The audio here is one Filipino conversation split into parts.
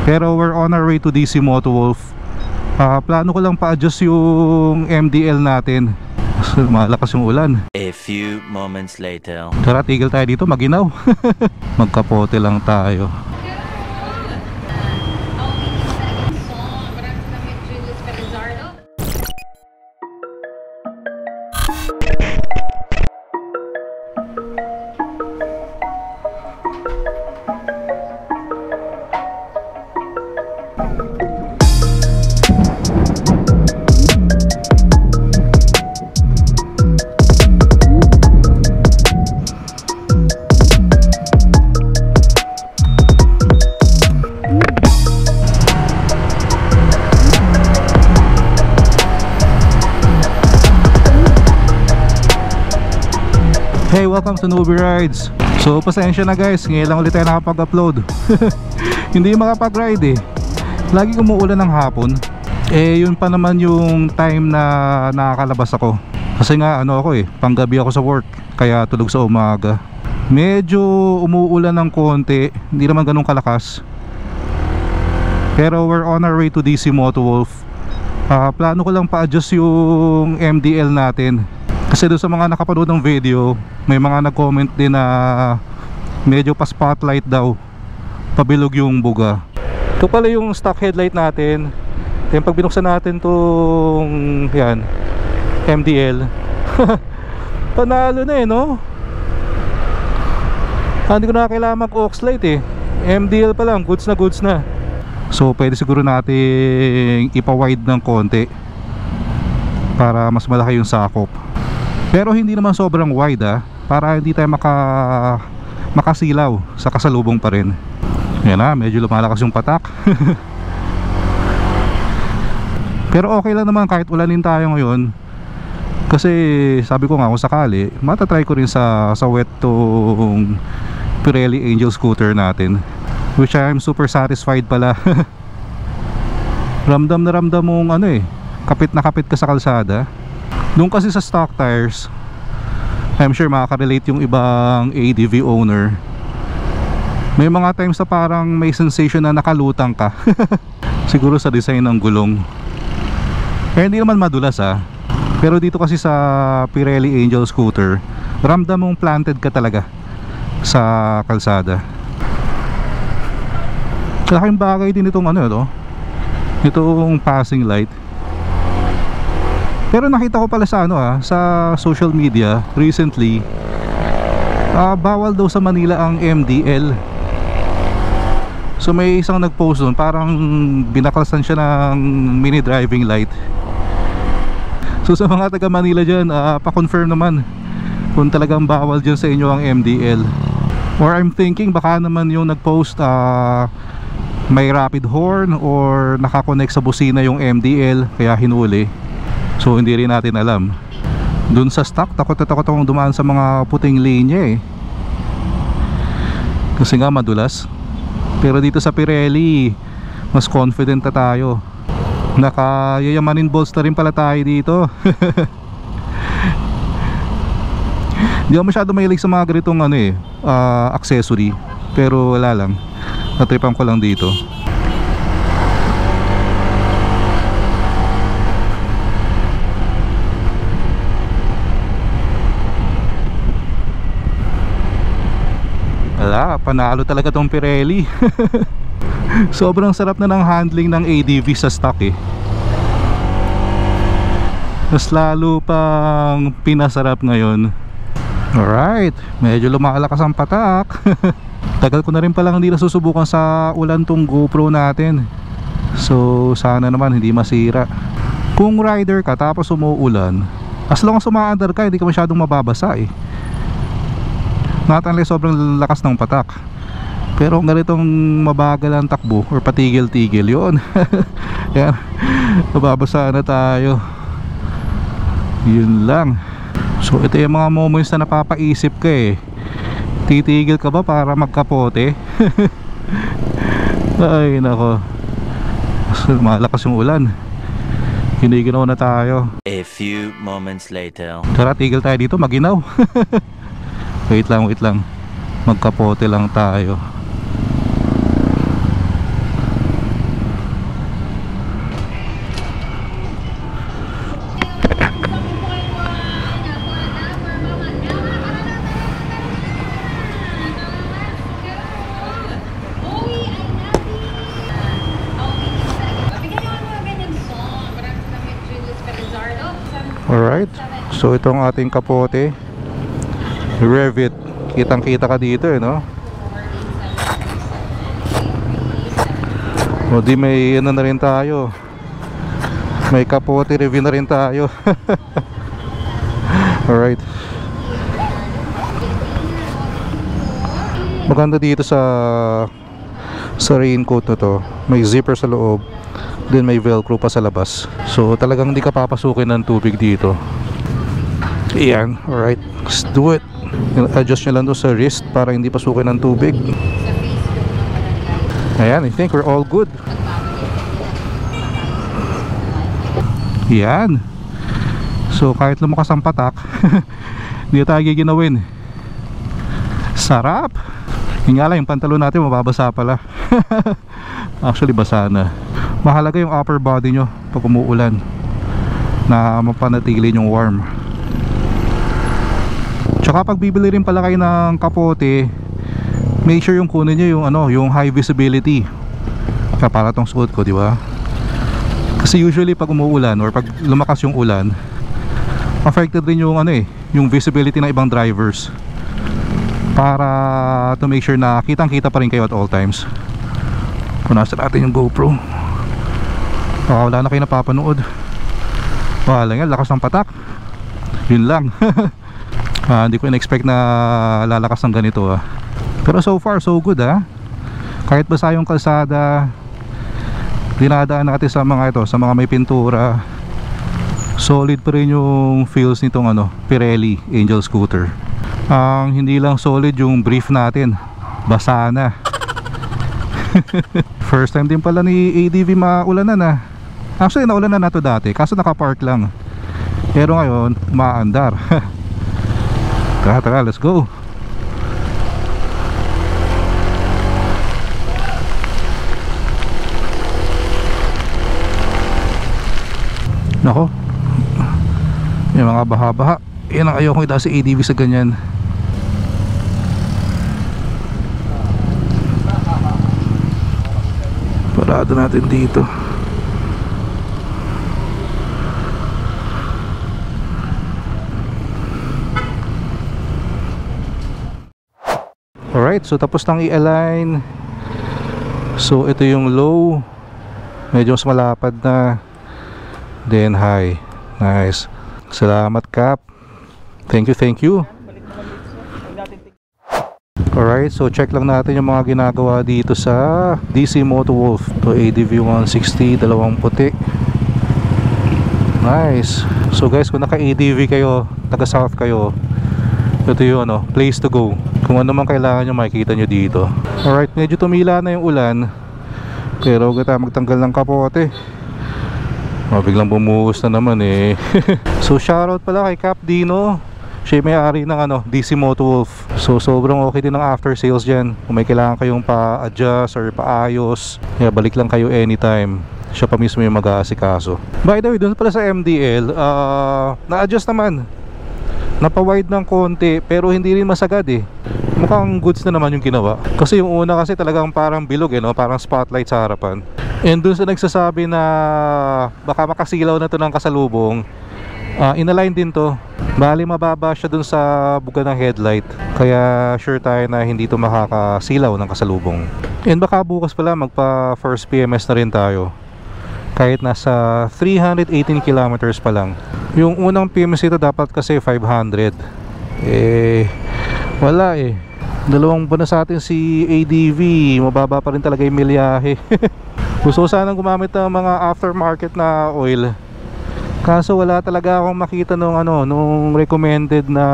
Pero we're on our way to DC Moto Wolf. Plano ko lang pa-adjust yung MDL natin. Malakas yung ulan. A few moments later. Tara, tigil tayo dito, maginaw. Magkapote lang tayo. Hey, welcome to Newbie Rides. So pasensya na guys, ngayon lang ulit tayo nakapag-upload. Hindi makapag-ride eh. Lagi umuulan ng hapon. Yun pa naman yung time na nakakalabas ako. Kasi nga ako panggabi ako sa work, kaya tulog sa umaga. Medyo umuulan ng konti, hindi naman ganun kalakas. Pero we're on our way to DC Moto Wolf. Plano ko lang pa-adjust yung MDL natin. Kasi doon sa mga nakapanood ng video, may mga nag-comment din na medyo pa-spotlight daw, pabilog yung buga. Ito pala yung stock headlight natin. Then pag binuksan natin tong yan, MDL, panalo na no? Hindi ko na kailangan mag-aux light MDL pa lang, goods na. So pwede siguro natin ipa-wide ng konti para mas malaki yung sakop. Pero hindi naman sobrang wide para hindi tayo makasilaw sa kasalubong pa rin. Yan medyo lumalakas yung patak. Pero okay lang naman kahit ulanin tayo ngayon. Kasi sabi ko nga kung sakali, matatry ko rin sa wet tong Pirelli Angel scooter natin, which I'm super satisfied pala. Ramdam na ramdam mong kapit na kapit ka sa kalsada. Doon kasi sa stock tires, I'm sure makaka-relate yung ibang ADV owner. May mga times na parang may sensation na nakalutang ka. Siguro sa design ng gulong. Kaya hindi naman madulas Pero dito kasi sa Pirelli Angel scooter, ramdam mong planted ka talaga sa kalsada. Laking bagay din itong itong passing light. Pero nakita ko pala sa sa social media recently, bawal daw sa Manila ang MDL. So may isang nag-post doon, parang binaklasan siya ng mini driving light. So sa mga taga Manila dyan, pa-confirm naman kung talagang bawal dyan sa inyo ang MDL. Or I'm thinking baka naman yung nag-post may rapid horn or nakakonect sa busina yung MDL kaya hinuli. So hindi rin natin alam. Dun sa stock, takot akong dumaan sa mga puting linya kasi nga madulas. Pero dito sa Pirelli, mas confident na tayo. Nakayayamanin balls na rin pala tayo dito. Hindi ako masyado mahilig sa mga ganitong accessory. Pero wala lang, natripan ko lang dito. Wala, panalo talaga tong Pirelli. Sobrang sarap na ng handling ng ADV sa stock mas lalo pang pinasarap ngayon. Alright, medyo lumalakas ang patak. Tagal ko na rin palang hindi nasusubukan sa ulan tong GoPro natin. So sana naman hindi masira. Kung rider ka tapos umuulan, as long as umaandar ka, hindi ka masyadong mababasa not unless sobrang lakas ng patak. Pero kung ganitong mabagal ang takbo or patigil-tigil, yun yan, mababasa na tayo. Yun lang. So ito yung mga moments na napapaisip ka titigil ka ba para magkapote? Ay nako, malakas yung ulan. Hiniginaw na tayo. A few moments later. Tara, tigil tayo dito, maginaw. Wait lang, magkapote lang tayo. Alright, so itong ating kapote Revit, kitang kita ka dito no? O di may ano na rin tayo, may kapote review na rin tayo. Alright, maganda dito sa raincoat na to, may zipper sa loob, then may velcro pa sa labas, so talagang hindi ka papasukin ng tubig dito. Ayan, alright, let's do it. Adjust nyo lang to sa wrist para hindi pasukin ng tubig. Ayan, I think we're all good. Yan. So kahit lumakas ang patak, hindi tayo giginawin. Sarap. Yung nga lang, yung pantalon natin mababasa pala. Actually basa na. Mahalaga yung upper body nyo pag umuulan, na mapanatili yung warm. Tsaka pag bibili rin pala kayo ng kapote, make sure yung kunin nyo yung ano, yung high visibility. Kaya para tong suot ko, di ba? Kasi usually pag umuulan or pag lumakas yung ulan, affected rin yung ano yung visibility ng ibang drivers. Para to make sure na kitang-kita pa rin kayo at all times. Punasan natin yung GoPro. Baka wala na kayo napapanood. Wala nga, lakas ng patak. Yun lang. Hindi ko in-expect na lalakas ng ganito Pero so far so good Kahit basa yung kalsada, dinadaan natin sa mga ito, sa mga may pintura, solid pa rin yung feels nitong Pirelli Angel Scooter. Ang hindi lang solid yung brief natin, basa na. First time din pala ni ADV maulanan Actually naulanan na to dati, kaso nakapark lang. Pero ngayon umaandar. Tara, let's go. Nako, yung mga baha-baha, yan ang ayoko ita sa ADV sa ganyan. Parado natin dito. Alright, so tapos nang i-align. So ito yung low, medyo mas malapad na. Then high. Nice. Salamat Cap. Thank you. Alright, so check lang natin yung mga ginagawa dito sa DC Moto Wolf. To ADV 160, dalawang puti. Nice. So guys, kung naka ADV kayo, taga South kayo, ito yung place to go. Kung ano man kailangan nyo, makikita nyo dito. Alright, medyo tumila na yung ulan, pero huwag tayo magtanggal ng kapote. Biglang bumuhos na naman So shoutout pala kay Cap Dino. Siya may-ari ng DC Moto Wolf. So sobrang okay din ang after sales dyan. Kung may kailangan kayong pa-adjust or pa-ayos, balik lang kayo anytime. Siya pa mismo yung mag-aasikaso. By the way, dun pala sa MDL, na-adjust naman, napa-wide ng konti, pero hindi rin masagad Mukhang goods na naman yung ginawa. Kasi yung una kasi talagang parang bilog parang spotlight sa harapan. And dun sa nagsasabi na baka makasilaw na to ng kasalubong, inalign din to. Bali mababa siya dun sa buga ng headlight, kaya sure tayo na hindi to makakasilaw ng kasalubong. And baka bukas pala magpa first PMS na rin tayo, kahit nasa 318 kilometers pa lang. Yung unang PMS ito dapat kasi 500. Wala dalawang buwan na sa atin si ADV, mababa pa rin talaga yung milyahe. Gusto ko sanang gumamit ng mga aftermarket na oil, kaso wala talaga akong makita nung recommended na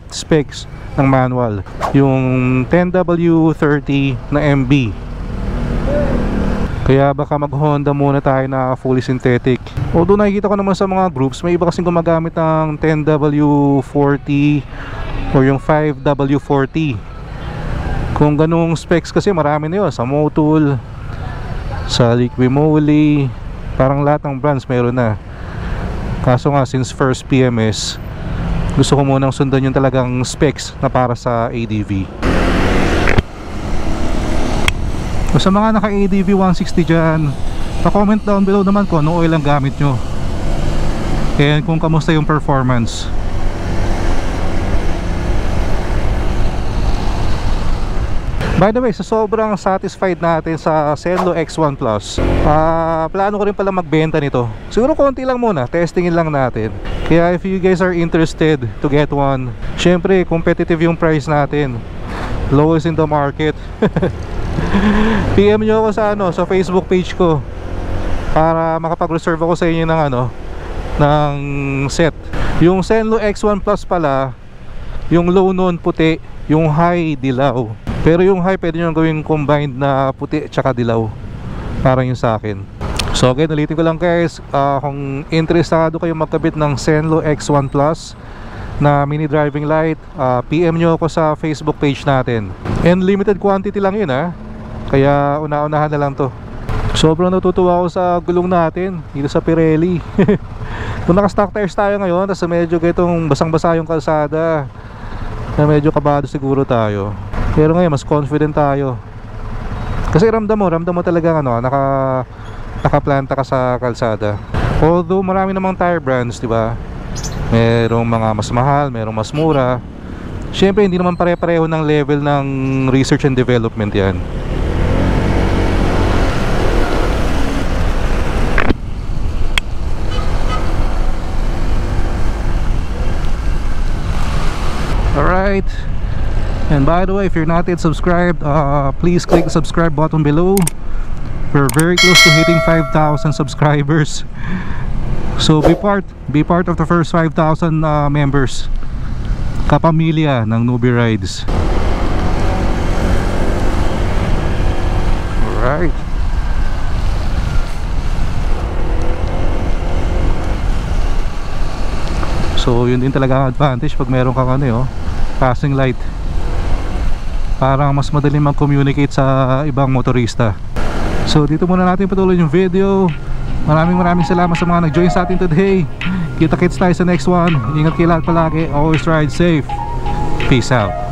specs ng manual, yung 10W30 na MB. Kaya baka mag Honda muna tayo na fully synthetic. Although nakikita ko naman sa mga groups, may iba kasing gumagamit ng 10W40 or yung 5W40. Kung ganung specs kasi marami na yun, sa Motul, sa Liquimoly, parang lahat ng brands meron na. Kaso nga since first PMS, gusto ko munang sundan yung talagang specs na para sa ADV. So, sa mga naka ADV 160 dyan, pa-comment down below naman kung anong oil ang gamit nyo. and kung kamusta yung performance. By the way, sa sobrang satisfied natin sa Zenlo X1 Plus, plano ko rin pala magbenta nito. Siguro konti lang muna, testingin lang natin. Kaya if you guys are interested to get one, syempre competitive yung price natin, lowest in the market. PM nyo ako sa sa Facebook page ko para makapag-reserve ako sa inyo ng ng set. Yung Zenlo X1 Plus pala, yung low noon puti, yung high dilaw. Pero yung high pwede nyo gawing combined na puti tsaka dilaw, parang yung sa akin. So again, ulitin ko lang guys, kung interesado kayo magkabit ng Zenlo X1 Plus na mini driving light, PM nyo ako sa Facebook page natin. And limited quantity lang yun kaya una-unahan na lang to. Sobrang natutuwa ako sa gulong natin dito sa Pirelli. Kung naka-stock tires tayo ngayon, tapos medyo ganitong basang-basa yung kalsada, na medyo kabado siguro tayo. Pero ngayon mas confident tayo. Kasi ramdam mo talaga nakaplanta ka sa kalsada. Although marami namang tire brands, di ba? Merong mga mas mahal, merong mas mura. Siyempre hindi naman pare-pareho ng level ng research and development yan. Alright. And by the way, if you're not yet subscribed, please click the subscribe button below. We're very close to hitting 5,000 subscribers. So be part of the first 5,000 members, kapamilya ng Newbie Rides. Alright. So yun din talaga ang advantage pag meron kang passing light. Parang mas madali mag-communicate sa ibang motorista. So dito muna natin patuloy yung video. Maraming salamat sa mga nag-join sa atin today. Kita-kits tayo sa next one. Ingat kayo lahat palagi. Always ride safe. Peace out.